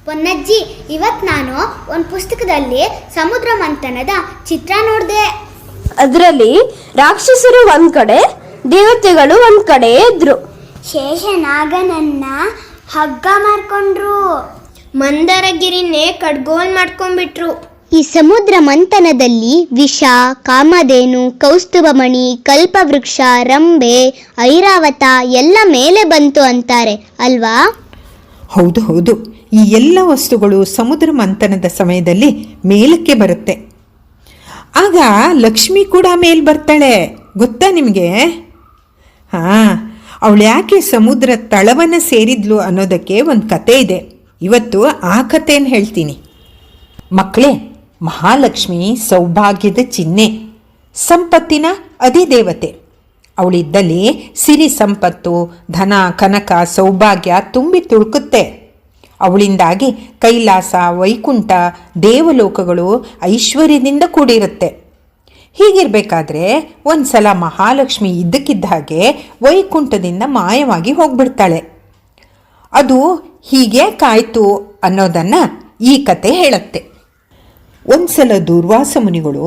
ಪೊನ್ನಜ್ಜಿ, ಇವತ್ತು ನಾನು ಒಂದು ಪುಸ್ತಕದಲ್ಲಿ ಸಮುದ್ರ ಮಂಥನದ ಚಿತ್ರ ನೋಡಿದೆ. ಅದರಲ್ಲಿ ರಾಕ್ಷಸರು ಒಂದ್ ಕಡೆ, ದೇವತೆಗಳು ಒಂದ್ ಕಡೆ ಇದ್ರು. ಶೇಷನಾಗನನ್ನ ಹಗ್ಗ ಮಾಡ್ಕೊಂಡ್ರು, ಮಂದರಗಿರಿನೇ ಕಡ್ಗೋಲ್ ಮಾಡ್ಕೊಂಡ್ಬಿಟ್ರು. ಈ ಸಮುದ್ರ ಮಂಥನದಲ್ಲಿ ವಿಷ, ಕಾಮಧೇನು, ಕೌಸ್ತುಭಮಣಿ, ಕಲ್ಪವೃಕ್ಷ, ರಂಬೆ, ಐರಾವತ ಎಲ್ಲ ಮೇಲೆ ಬಂತು ಅಂತಾರೆ ಅಲ್ವಾ? ಹೌದು ಹೌದು, ಈ ಎಲ್ಲ ವಸ್ತುಗಳು ಸಮುದ್ರ ಮಂಥನದ ಸಮಯದಲ್ಲಿ ಮೇಲಕ್ಕೆ ಬರುತ್ತೆ. ಆಗ ಲಕ್ಷ್ಮಿ ಕೂಡ ಮೇಲ್ ಬರ್ತಾಳೆ, ಗೊತ್ತಾ ನಿಮಗೆ? ಅವಳು ಯಾಕೆ ಸಮುದ್ರ ತಳವನ್ನು ಸೇರಿದ್ಲು ಅನ್ನೋದಕ್ಕೆ ಒಂದು ಕತೆ ಇದೆ. ಇವತ್ತು ಆ ಕಥೆಯನ್ನು ಹೇಳ್ತೀನಿ. ಮಕ್ಕಳೇ, ಮಹಾಲಕ್ಷ್ಮಿ ಸೌಭಾಗ್ಯದ ಚಿಹ್ನೆ, ಸಂಪತ್ತಿನ ಅಧಿದೇವತೆ. ಅವಳಿದ್ದಲ್ಲಿ ಸಿರಿ ಸಂಪತ್ತು, ಧನ, ಕನಕ, ಸೌಭಾಗ್ಯ ತುಂಬಿ ತುಳುಕುತ್ತೆ. ಅವಳಿಂದಾಗಿ ಕೈಲಾಸ, ವೈಕುಂಠ, ದೇವಲೋಕಗಳು ಐಶ್ವರ್ಯದಿಂದ ಕೂಡಿರುತ್ತೆ. ಹೀಗಿರಬೇಕಾದ್ರೆ ಒಂದು ಸಲ ಮಹಾಲಕ್ಷ್ಮಿ ಇದ್ದಕ್ಕಿದ್ದ ಹಾಗೆ ವೈಕುಂಠದಿಂದ ಮಾಯವಾಗಿ ಹೋಗ್ಬಿಡ್ತಾಳೆ. ಅದು ಹೀಗೆ ಕಾಯ್ತು ಅನ್ನೋದನ್ನು ಈ ಕತೆ ಹೇಳುತ್ತೆ. ಒಂದು ಸಲ ದುರ್ವಾಸ ಮುನಿಗಳು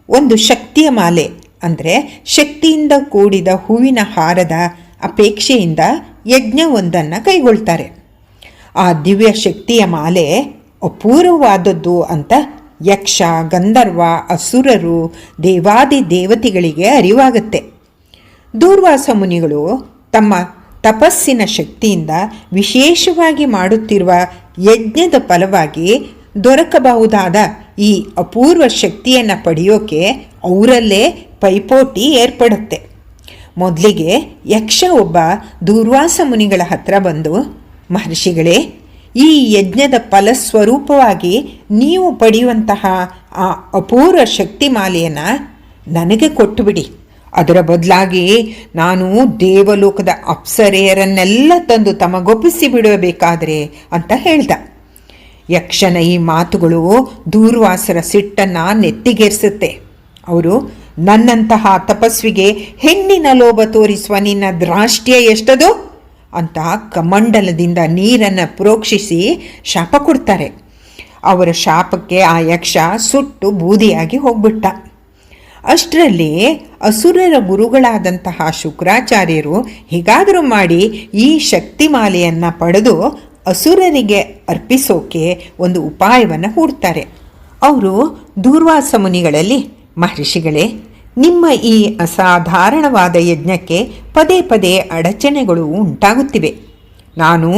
ಒಂದು ಶಕ್ತಿಯ ಮಾಲೆ ಅಂದರೆ ಶಕ್ತಿಯಿಂದ ಕೂಡಿದ ಹೂವಿನ ಹಾರದ ಅಪೇಕ್ಷೆಯಿಂದ ಯಜ್ಞವೊಂದನ್ನು ಕೈಗೊಳ್ತಾರೆ. ಆ ದಿವ್ಯ ಶಕ್ತಿಯ ಮಾಲೆ ಅಪೂರ್ವವಾದದ್ದು ಅಂತ ಯಕ್ಷ, ಗಂಧರ್ವ, ಅಸುರರು, ದೇವಾದಿ ದೇವತೆಗಳಿಗೆ ಅರಿವಾಗುತ್ತೆ. ದೂರ್ವಾಸ ಮುನಿಗಳು ತಮ್ಮ ತಪಸ್ಸಿನ ಶಕ್ತಿಯಿಂದ ವಿಶೇಷವಾಗಿ ಮಾಡುತ್ತಿರುವ ಯಜ್ಞದ ಫಲವಾಗಿ ದೊರಕಬಹುದಾದ ಈ ಅಪೂರ್ವ ಶಕ್ತಿಯನ್ನು ಪಡೆಯೋಕೆ ಅವರಲ್ಲೇ ಪೈಪೋಟಿ ಏರ್ಪಡುತ್ತೆ. ಮೊದಲಿಗೆ ಯಕ್ಷ ಒಬ್ಬ ದೂರ್ವಾಸ ಮುನಿಗಳ ಹತ್ರ ಬಂದು, ಮಹರ್ಷಿಗಳೇ, ಈ ಯಜ್ಞದ ಫಲಸ್ವರೂಪವಾಗಿ ನೀವು ಪಡೆಯುವಂತಹ ಆ ಅಪೂರ್ವ ಶಕ್ತಿಮಾಲೆಯನ್ನು ನನಗೆ ಕೊಟ್ಟುಬಿಡಿ. ಅದರ ಬದಲಾಗಿ ನಾನು ದೇವಲೋಕದ ಅಪ್ಸರೆಯರನ್ನೆಲ್ಲ ತಂದು ತಮಗೊಪ್ಪಿಸಿ ಬಿಡಬೇಕಾದ್ರೆ ಅಂತ ಹೇಳ್ದ. ಯಕ್ಷನ ಈ ಮಾತುಗಳು ದೂರ್ವಾಸರ ಸಿಟ್ಟನ್ನು ನೆತ್ತಿಗೇರಿಸುತ್ತೆ. ಅವರು, ನನ್ನಂತಹ ತಪಸ್ವಿಗೆ ಹೆಣ್ಣಿನ ಲೋಭ ತೋರಿಸುವ ನಿನ್ನ ದ್ರಾಷ್ಟ್ಯ ಎಷ್ಟದು ಅಂತ ಕಮಂಡಲದಿಂದ ನೀರನ್ನು ಪ್ರೋಕ್ಷಿಸಿ ಶಾಪ ಕೊಡ್ತಾರೆ. ಅವರ ಶಾಪಕ್ಕೆ ಆ ಯಕ್ಷ ಸುಟ್ಟು ಬೂದಿಯಾಗಿ ಹೋಗ್ಬಿಟ್ಟ. ಅಷ್ಟರಲ್ಲಿ ಅಸುರರ ಗುರುಗಳಾದಂತಹ ಶುಕ್ರಾಚಾರ್ಯರು ಹೇಗಾದರೂ ಮಾಡಿ ಈ ಶಕ್ತಿಮಾಲೆಯನ್ನು ಪಡೆದು ಅಸುರರಿಗೆ ಅರ್ಪಿಸೋಕೆ ಒಂದು ಉಪಾಯವನ್ನು ಹೂಡ್ತಾರೆ. ಅವರು ದೂರ್ವಾಸ ಮುನಿಗಳಲ್ಲಿ, ಮಹರ್ಷಿಗಳೇ, ನಿಮ್ಮ ಈ ಅಸಾಧಾರಣವಾದ ಯಜ್ಞಕ್ಕೆ ಪದೇ ಪದೇ ಅಡಚಣೆಗಳು ಉಂಟಾಗುತ್ತಿವೆ. ನಾನು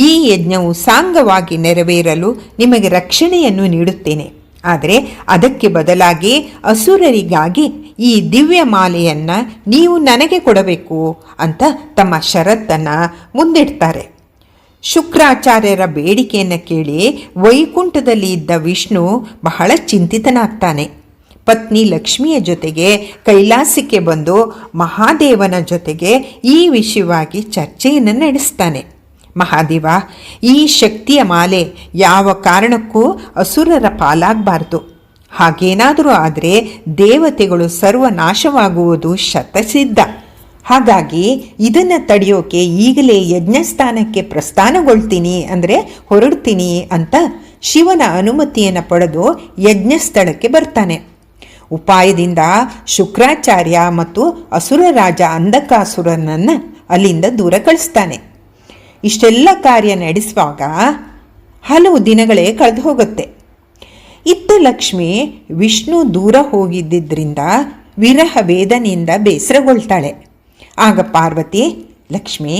ಈ ಯಜ್ಞವು ಸಾಂಗವಾಗಿ ನೆರವೇರಲು ನಿಮಗೆ ರಕ್ಷಣೆಯನ್ನು ನೀಡುತ್ತೇನೆ. ಆದರೆ ಅದಕ್ಕೆ ಬದಲಾಗಿ ಅಸುರರಿಗಾಗಿ ಈ ದಿವ್ಯ ಮಾಲೆಯನ್ನು ನೀವು ನನಗೆ ಕೊಡಬೇಕು ಅಂತ ತಮ್ಮ ಷರತ್ತನ್ನು ಮುಂದಿಡ್ತಾರೆ. ಶುಕ್ರಾಚಾರ್ಯರ ಬೇಡಿಕೆಯನ್ನು ಕೇಳಿ ವೈಕುಂಠದಲ್ಲಿ ಇದ್ದ ವಿಷ್ಣು ಬಹಳ ಚಿಂತಿತನಾಗ್ತಾನೆ. ಪತ್ನಿ ಲಕ್ಷ್ಮಿಯ ಜೊತೆಗೆ ಕೈಲಾಸಕ್ಕೆ ಬಂದು ಮಹಾದೇವನ ಜೊತೆಗೆ ಈ ವಿಷಯವಾಗಿ ಚರ್ಚೆಯನ್ನು ನಡೆಸ್ತಾನೆ. ಮಹಾದೇವ, ಈ ಶಕ್ತಿಯ ಮಾಲೆ ಯಾವ ಕಾರಣಕ್ಕೂ ಅಸುರರ ಪಾಲಾಗಬಾರ್ದು. ಹಾಗೇನಾದರೂ ಆದರೆ ದೇವತೆಗಳು ಸರ್ವನಾಶವಾಗುವುದು ಶತಸಿದ್ಧ. ಹಾಗಾಗಿ ಇದನ್ನು ತಡೆಯೋಕೆ ಈಗಲೇ ಯಜ್ಞಸ್ಥಾನಕ್ಕೆ ಪ್ರಸ್ಥಾನಗೊಳ್ತೀನಿ, ಅಂದರೆ ಹೊರಡ್ತೀನಿ ಅಂತ ಶಿವನ ಅನುಮತಿಯನ್ನು ಪಡೆದು ಯಜ್ಞಸ್ಥಳಕ್ಕೆ ಬರ್ತಾನೆ. ಉಪಾಯದಿಂದ ಶುಕ್ರಾಚಾರ್ಯ ಮತ್ತು ಅಸುರ ರಾಜ ಅಂಧಕಾಸುರನನ್ನು ಅಲ್ಲಿಂದ ದೂರ ಕಳಿಸ್ತಾನೆ. ಇಷ್ಟೆಲ್ಲ ಕಾರ್ಯ ನಡೆಸುವಾಗ ಹಲವು ದಿನಗಳೇ ಕಳೆದು ಹೋಗುತ್ತೆ. ಇತ್ತ ಲಕ್ಷ್ಮಿ ವಿಷ್ಣು ದೂರ ಹೋಗಿದ್ದರಿಂದ ವಿರಹ ವೇದನೆಯಿಂದ ಬೇಸರಗೊಳ್ತಾಳೆ. ಆಗ ಪಾರ್ವತಿ, ಲಕ್ಷ್ಮಿ,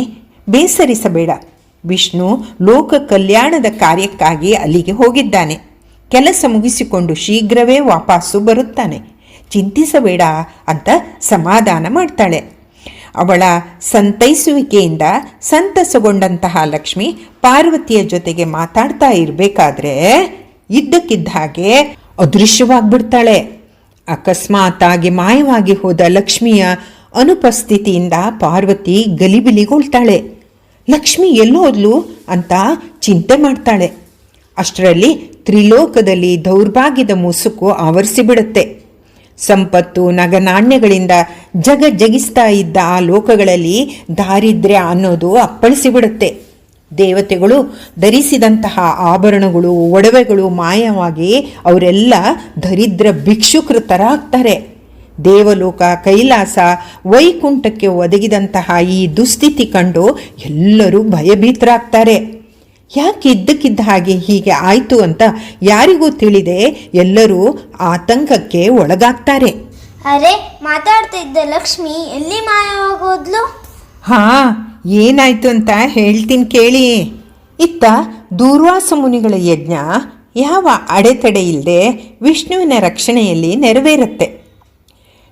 ಬೇಸರಿಸಬೇಡ, ವಿಷ್ಣು ಲೋಕ ಕಲ್ಯಾಣದ ಕಾರ್ಯಕ್ಕಾಗಿ ಅಲ್ಲಿಗೆ ಹೋಗಿದ್ದಾನೆ. ಕೆಲಸ ಮುಗಿಸಿಕೊಂಡು ಶೀಘ್ರವೇ ವಾಪಸ್ಸು ಬರುತ್ತಾನೆ, ಚಿಂತಿಸಬೇಡ ಅಂತ ಸಮಾಧಾನ ಮಾಡ್ತಾಳೆ. ಅವಳ ಸಂತೈಸುವಿಕೆಯಿಂದ ಸಂತಸಗೊಂಡಂತಹ ಲಕ್ಷ್ಮಿ ಪಾರ್ವತಿಯ ಜೊತೆಗೆ ಮಾತಾಡ್ತಾ ಇರಬೇಕಾದ್ರೆ ಇದ್ದಕ್ಕಿದ್ದ ಹಾಗೆ ಅದೃಶ್ಯವಾಗ್ಬಿಡ್ತಾಳೆ. ಅಕಸ್ಮಾತ್ತಾಗಿ ಮಾಯವಾಗಿ ಹೋದ ಲಕ್ಷ್ಮಿಯ ಅನುಪಸ್ಥಿತಿಯಿಂದ ಪಾರ್ವತಿ ಗಲಿಬಿಲಿಗೊಳ್ತಾಳೆ. ಲಕ್ಷ್ಮಿ ಎಲ್ಲೋದ್ಲು ಅಂತ ಚಿಂತೆ ಮಾಡ್ತಾಳೆ. ಅಷ್ಟರಲ್ಲಿ ತ್ರಿಲೋಕದಲ್ಲಿ ದೌರ್ಭಾಗ್ಯದ ಮುಸುಕು ಆವರಿಸಿಬಿಡುತ್ತೆ. ಸಂಪತ್ತು, ನಗನಾಣ್ಯಗಳಿಂದ ಜಗಿಸ್ತಾ ಇದ್ದ ಆ ಲೋಕಗಳಲ್ಲಿ ದಾರಿದ್ರ್ಯ ಅನ್ನೋದು ಅಪ್ಪಳಿಸಿಬಿಡುತ್ತೆ. ದೇವತೆಗಳು ಧರಿಸಿದಂತಹ ಆಭರಣಗಳು, ಒಡವೆಗಳು ಮಾಯವಾಗಿ ಅವರೆಲ್ಲ ದರಿದ್ರ ಭಿಕ್ಷುಕರ ಥರ ಆಗ್ತಾರೆ. ದೇವಲೋಕ, ಕೈಲಾಸ, ವೈಕುಂಠಕ್ಕೆ ಒದಗಿದಂತಹ ಈ ದುಸ್ಥಿತಿ ಕಂಡು ಎಲ್ಲರೂ ಭಯಭೀತರಾಗ್ತಾರೆ. ಯಾಕೆ ಇದ್ದಕ್ಕಿದ್ದ ಹಾಗೆ ಹೀಗೆ ಆಯಿತು ಅಂತ ಯಾರಿಗೂ ತಿಳಿದೆ ಎಲ್ಲರೂ ಆತಂಕಕ್ಕೆ ಒಳಗಾಗ್ತಾರೆ. ಅರೆ, ಮಾತಾಡ್ತಿದ್ದ ಲಕ್ಷ್ಮಿ ಎಲ್ಲಿ ಮಾಯವಾಗೋದ್ಲು? ಏನಾಯ್ತು ಅಂತ ಹೇಳ್ತೀನಿ ಕೇಳಿ. ಇತ್ತ ದೂರ್ವಾಸ ಮುನಿಗಳ ಯಜ್ಞ ಯಾವ ಅಡೆತಡೆ ಇಲ್ಲದೆ ವಿಷ್ಣುವಿನ ರಕ್ಷಣೆಯಲ್ಲಿ ನೆರವೇರುತ್ತೆ.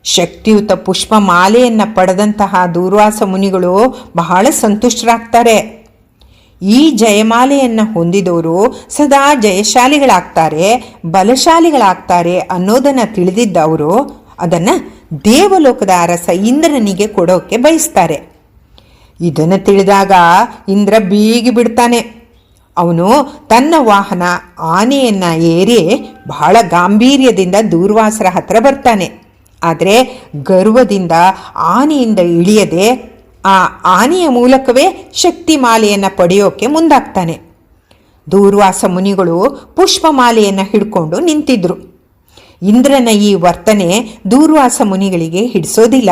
ಶಕ್ತಿಯುತ ಪುಷ್ಪ ಮಾಲೆಯನ್ನು ಪಡೆದಂತಹ ದೂರ್ವಾಸ ಮುನಿಗಳು ಬಹಳ ಸಂತುಷ್ಟರಾಗ್ತಾರೆ. ಈ ಜಯಮಾಲೆಯನ್ನು ಹೊಂದಿದವರು ಸದಾ ಜಯಶಾಲಿಗಳಾಗ್ತಾರೆ, ಬಲಶಾಲಿಗಳಾಗ್ತಾರೆ ಅನ್ನೋದನ್ನು ತಿಳಿದಿದ್ದವರು ಅದನ್ನು ದೇವಲೋಕದ ಅರಸ ಇಂದ್ರನಿಗೆ ಕೊಡೋಕ್ಕೆ ಬಯಸ್ತಾರೆ. ಇದನ್ನು ತಿಳಿದಾಗ ಇಂದ್ರ ಬೀಗಿ ಬಿಡ್ತಾನೆ. ಅವನು ತನ್ನ ವಾಹನ ಆನೆಯನ್ನು ಏರಿ ಬಹಳ ಗಾಂಭೀರ್ಯದಿಂದ ದೂರ್ವಾಸರ ಹತ್ರ ಬರ್ತಾನೆ. ಆದರೆ ಗರ್ವದಿಂದ ಆನೆಯಿಂದ ಇಳಿಯದೆ ಆ ಆನೆಯ ಮೂಲಕವೇ ಶಕ್ತಿಮಾಲೆಯನ್ನು ಪಡೆಯೋಕ್ಕೆ ಮುಂದಾಗ್ತಾನೆ. ದೂರ್ವಾಸ ಮುನಿಗಳು ಪುಷ್ಪಮಾಲೆಯನ್ನು ಹಿಡ್ಕೊಂಡು ನಿಂತಿದ್ರು. ಇಂದ್ರನ ಈ ವರ್ತನೆ ದೂರ್ವಾಸ ಮುನಿಗಳಿಗೆ ಹಿಡಿಸೋದಿಲ್ಲ.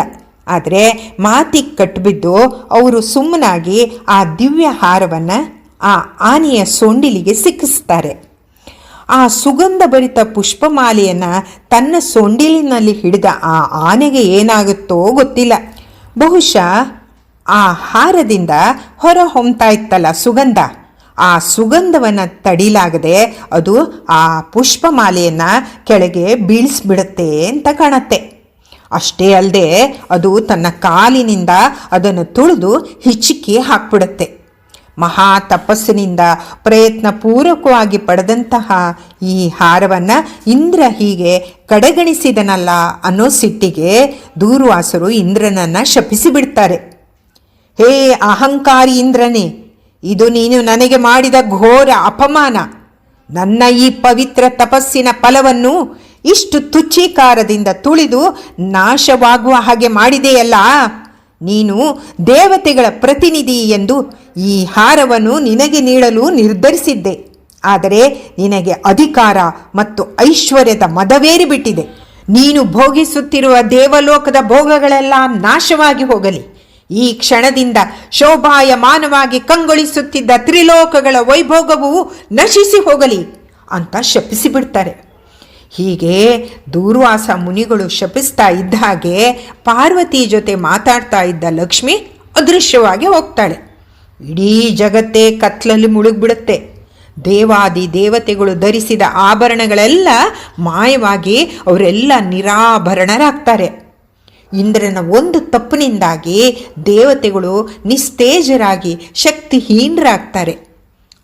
ಆದರೆ ಮಾತಿಗೆ ಕಟ್ಟಿಬಿದ್ದು ಅವರು ಸುಮ್ಮನಾಗಿ ಆ ದಿವ್ಯ ಹಾರವನ್ನು ಆ ಆನೆಯ ಸೊಂಡಿಲಿಗೆ ಸಿಕ್ಕಿಸ್ತಾರೆ. ಆ ಸುಗಂಧ ಭರಿತ ಪುಷ್ಪಮಾಲೆಯನ್ನು ತನ್ನ ಸೊಂಡಿಲಿನಲ್ಲಿ ಹಿಡಿದ ಆ ಆನೆಗೆ ಏನಾಗುತ್ತೋ ಗೊತ್ತಿಲ್ಲ. ಬಹುಶಃ ಆ ಹಾರದಿಂದ ಹೊರ ಹೊಮ್ತಾ ಇತ್ತಲ್ಲ ಸುಗಂಧ, ಆ ಸುಗಂಧವನ್ನು ತಡಿಲಾಗದೆ ಅದು ಆ ಪುಷ್ಪಮಾಲೆಯನ್ನು ಕೆಳಗೆ ಬೀಳಿಸ್ಬಿಡುತ್ತೆ ಅಂತ ಕಾಣತ್ತೆ. ಅಷ್ಟೇ ಅಲ್ಲದೆ ಅದು ತನ್ನ ಕಾಲಿನಿಂದ ಅದನ್ನು ತುಳಿದು ಹಿಚ್ಚಿಕ್ಕಿ ಹಾಕ್ಬಿಡುತ್ತೆ. ಮಹಾ ತಪಸ್ಸಿನಿಂದ ಪ್ರಯತ್ನಪೂರ್ವಕವಾಗಿ ಪಡೆದಂತಹ ಈ ಹಾರವನ್ನು ಇಂದ್ರ ಹೀಗೆ ಕಡೆಗಣಿಸಿದನಲ್ಲ ಅನ್ನೋ ಸಿಟ್ಟಿಗೆ ದೂರ್ವಾಸರು ಇಂದ್ರನನ್ನು ಶಪಿಸಿಬಿಡ್ತಾರೆ. ಹೇ ಅಹಂಕಾರಿ ಇಂದ್ರನೇ, ಇದು ನೀನು ನನಗೆ ಮಾಡಿದ ಘೋರ ಅಪಮಾನ. ನನ್ನ ಈ ಪವಿತ್ರ ತಪಸ್ಸಿನ ಫಲವನ್ನು ಇಷ್ಟು ತುಚ್ಛೀಕಾರದಿಂದ ತುಳಿದು ನಾಶವಾಗುವ ಹಾಗೆ ಮಾಡಿದೆಯಲ್ಲ. ನೀನು ದೇವತೆಗಳ ಪ್ರತಿನಿಧಿ ಎಂದು ಈ ಹಾರವನ್ನು ನಿನಗೆ ನೀಡಲು ನಿರ್ಧರಿಸಿದ್ದೆ. ಆದರೆ ನಿನಗೆ ಅಧಿಕಾರ ಮತ್ತು ಐಶ್ವರ್ಯದ ಮದವೇರಿಬಿಟ್ಟಿದೆ. ನೀನು ಭೋಗಿಸುತ್ತಿರುವ ದೇವಲೋಕದ ಭೋಗಗಳೆಲ್ಲ ನಾಶವಾಗಿ ಹೋಗಲಿ. ಈ ಕ್ಷಣದಿಂದ ಶೋಭಾಯಮಾನವಾಗಿ ಕಂಗೊಳಿಸುತ್ತಿದ್ದ ತ್ರಿಲೋಕಗಳ ವೈಭೋಗವು ನಶಿಸಿ ಹೋಗಲಿ ಅಂತ ಶಪಿಸಿಬಿಡ್ತಾರೆ. ಹೀಗೆ ದೂರ್ವಾಸ ಮುನಿಗಳು ಶಪಿಸ್ತಾ ಇದ್ದ ಹಾಗೆ ಪಾರ್ವತಿ ಜೊತೆ ಮಾತಾಡ್ತಾ ಇದ್ದ ಲಕ್ಷ್ಮಿ ಅದೃಶ್ಯವಾಗಿ ಹೋಗ್ತಾಳೆ. ಇಡೀ ಜಗತ್ತೇ ಕತ್ಲಲ್ಲಿ ಮುಳುಗ್ಬಿಡುತ್ತೆ. ದೇವಾದಿ ದೇವತೆಗಳು ಧರಿಸಿದ ಆಭರಣಗಳೆಲ್ಲ ಮಾಯವಾಗಿ ಅವರೆಲ್ಲ ನಿರಾಭರಣರಾಗ್ತಾರೆ. ಇಂದ್ರನ ಒಂದು ತಪ್ಪಿನಿಂದಾಗಿ ದೇವತೆಗಳು ನಿಸ್ತೇಜರಾಗಿ ಶಕ್ತಿಹೀನರಾಗ್ತಾರೆ.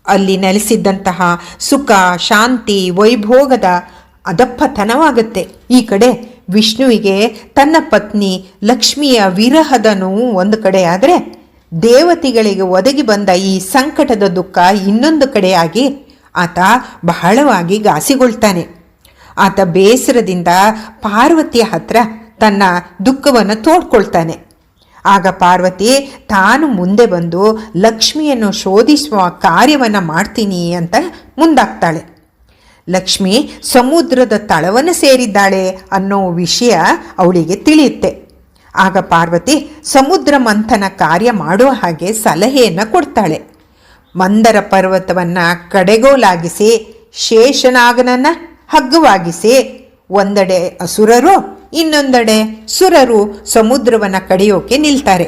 ಅಲ್ಲಿ ನೆಲೆಸಿದ್ದಂತಹ ಸುಖ, ಶಾಂತಿ, ವೈಭೋಗದ ಅದಪ್ಪತನವಾಗುತ್ತೆ. ಈ ಕಡೆ ವಿಷ್ಣುವಿಗೆ ತನ್ನ ಪತ್ನಿ ಲಕ್ಷ್ಮಿಯ ವಿರಹದ ನೋವು ಒಂದು ಕಡೆ ಆದರೆ, ದೇವತೆಗಳಿಗೆ ಒದಗಿ ಬಂದ ಈ ಸಂಕಟದ ದುಃಖ ಇನ್ನೊಂದು ಕಡೆಯಾಗಿ ಆತ ಬಹಳವಾಗಿ ಘಾಸಿಗೊಳ್ತಾನೆ. ಆತ ಬೇಸರದಿಂದ ಪಾರ್ವತಿಯ ಹತ್ರ ತನ್ನ ದುಃಖವನ್ನು ತೋಡ್ಕೊಳ್ತಾನೆ. ಆಗ ಪಾರ್ವತಿ ತಾನು ಮುಂದೆ ಬಂದು ಲಕ್ಷ್ಮಿಯನ್ನು ಶೋಧಿಸುವ ಕಾರ್ಯವನ್ನು ಮಾಡ್ತೀನಿ ಅಂತ ಮುಂದಾಗ್ತಾಳೆ. ಲಕ್ಷ್ಮಿ ಸಮುದ್ರದ ತಳವನ್ನು ಸೇರಿದ್ದಾಳೆ ಅನ್ನೋ ವಿಷಯ ಅವಳಿಗೆ ತಿಳಿಯುತ್ತೆ. ಆಗ ಪಾರ್ವತಿ ಸಮುದ್ರ ಮಂಥನ ಕಾರ್ಯ ಮಾಡುವ ಹಾಗೆ ಸಲಹೆಯನ್ನು ಕೊಡ್ತಾಳೆ. ಮಂದರ ಪರ್ವತವನ್ನು ಕಡೆಗೋಲಾಗಿಸಿ ಶೇಷನಾಗನನ್ನು ಹಗ್ಗವಾಗಿಸಿ ಒಂದೆಡೆ ಅಸುರರು ಇನ್ನೊಂದೆಡೆ ಸುರರು ಸಮುದ್ರವನ್ನು ಕಡಿಯೋಕೆ ನಿಲ್ತಾರೆ.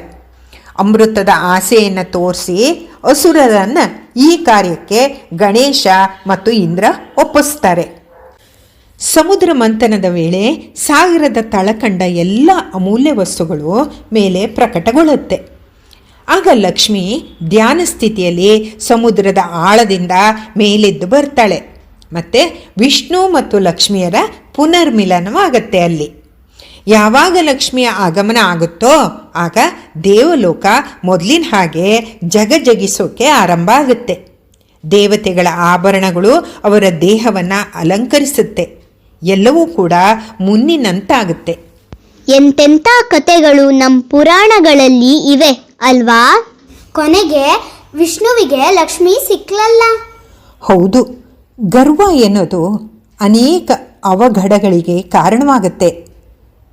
ಅಮೃತದ ಆಸೆಯನ್ನು ತೋರಿಸಿ ಅಸುರರನ್ನು ಈ ಕಾರ್ಯಕ್ಕೆ ಗಣೇಶ ಮತ್ತು ಇಂದ್ರ ಒಪ್ಪಿಸ್ತಾರೆ. ಸಮುದ್ರ ಮಂಥನದ ವೇಳೆ ಸಾಗರದ ತಳಕಂಡ ಎಲ್ಲ ಅಮೂಲ್ಯ ವಸ್ತುಗಳು ಮೇಲೆ ಪ್ರಕಟಗೊಳ್ಳುತ್ತೆ. ಆಗ ಲಕ್ಷ್ಮಿ ಧ್ಯಾನ ಸ್ಥಿತಿಯಲ್ಲಿ ಸಮುದ್ರದ ಆಳದಿಂದ ಮೇಲೆದ್ದು ಬರ್ತಾಳೆ. ಮತ್ತು ವಿಷ್ಣು ಮತ್ತು ಲಕ್ಷ್ಮಿಯರ ಪುನರ್ಮಿಲನವಾಗತ್ತೆ. ಅಲ್ಲಿ ಯಾವಾಗ ಲಕ್ಷ್ಮಿಯ ಆಗಮನ ಆಗುತ್ತೋ ಆಗ ದೇವಲೋಕ ಮೊದಲಿನ ಹಾಗೆ ಜಗಜಗಿಸೋಕೆ ಆರಂಭ ಆಗುತ್ತೆ. ದೇವತೆಗಳ ಆಭರಣಗಳು ಅವರ ದೇಹವನ್ನು ಅಲಂಕರಿಸುತ್ತೆ. ಎಲ್ಲವೂ ಕೂಡ ಮುನ್ನಿನಂತಾಗುತ್ತೆ. ಎಂತೆಂಥ ಕಥೆಗಳು ನಮ್ಮ ಪುರಾಣಗಳಲ್ಲಿ ಇವೆ ಅಲ್ವಾ? ಕೊನೆಗೆ ವಿಷ್ಣುವಿಗೆ ಲಕ್ಷ್ಮಿ ಸಿಕ್ಲಲ್ಲ. ಹೌದು, ಗರ್ವ ಎನ್ನುವುದು ಅನೇಕ ಅವಘಡಗಳಿಗೆ ಕಾರಣವಾಗುತ್ತೆ.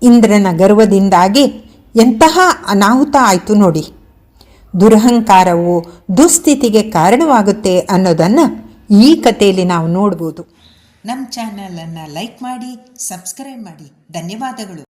ಇಂದ್ರನ ಗರ್ವದಿಂದಾಗಿ ಎಂತಹ ಅನಾಹುತ ಆಯಿತು ನೋಡಿ. ದುರಹಂಕಾರವು ದುಸ್ಥಿತಿಗೆ ಕಾರಣವಾಗುತ್ತೆ ಅನ್ನೋದನ್ನು ಈ ಕಥೆಯಲ್ಲಿ ನಾವು ನೋಡ್ಬೋದು. ನಮ್ಮ ಚಾನಲನ್ನು ಲೈಕ್ ಮಾಡಿ, ಸಬ್ಸ್ಕ್ರೈಬ್ ಮಾಡಿ. ಧನ್ಯವಾದಗಳು.